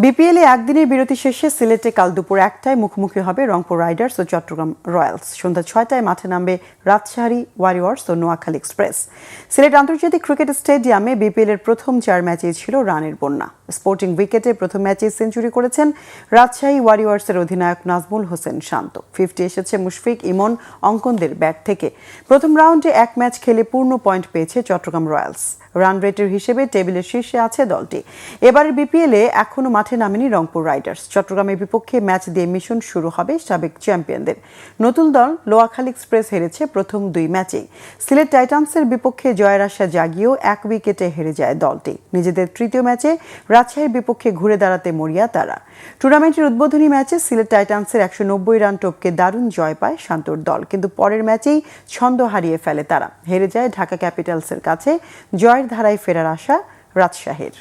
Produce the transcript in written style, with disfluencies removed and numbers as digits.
বিপিএলে একদিনের বিরতি শেষে সিলেটে কাল দুপুর 1টায় মুখোমুখি হবে রংপুর রাইডার্স ও চট্টগ্রাম রয়্যালস। সন্ধ্যা 6টায় মাঠে নামবে রাজশাহী ওয়ারিয়র্স ও নোয়াখালী এক্সপ্রেস। সিলেট আন্তর্জাতিক ক্রিকেট স্টেডিয়ামে বিপিএল এর প্রথম 4 ম্যাচেই ছিল রানের বন্যা। স্পোর্টিং উইকেটে প্রথম ম্যাচে সেঞ্চুরি করেছেন রাজশাহী ওয়ারিয়র্সের অধিনায়ক নাজমুল হোসেন শান্ত। 50 এসেছে মুশফিক, ইমন, অঙ্কনদের ব্যাট থেকে। প্রথম রাউন্ডে 1 ম্যাচ খেলে পূর্ণ পয়েন্ট পেয়েছে চট্টগ্রাম রয়্যালস। রান রেটের হিসেবে টেবিলের শীর্ষে আছে দলটি। এবারের বিপিএলে এখনও মাঠে নামেনি রংপুর রাইডার্স। চট্টগ্রামের বিপক্ষে ম্যাচ দিয়ে মিশন শুরু হবে সাবেক চ্যাম্পিয়নদের। নতুন দল নোয়াখালী এক্সপ্রেস হেরেছে প্রথম 2 ম্যাচেই। সিলেট টাইটান্সের বিপক্ষে জয়ের আশা জাগিয়েও 1 উইকেটে হেরে যায় দলটি। নিজেদের তৃতীয় ম্যাচে রাজশাহীর বিপক্ষে ঘুরে দাঁড়াতে মরিয়া তারা। টুর্নামেন্টের উদ্বোধনী ম্যাচে সিলেট টাইটান্সের 190 রান টপকে দারুণ জয় পায় শান্তর দল, কিন্তু পরের ম্যাচেই ছন্দ হারিয়ে ফেলে তারা। হেরে যায় ঢাকা ক্যাপিটালসের কাছে। জয়ের ধারায় ফেরার আশা রাজশাহীর।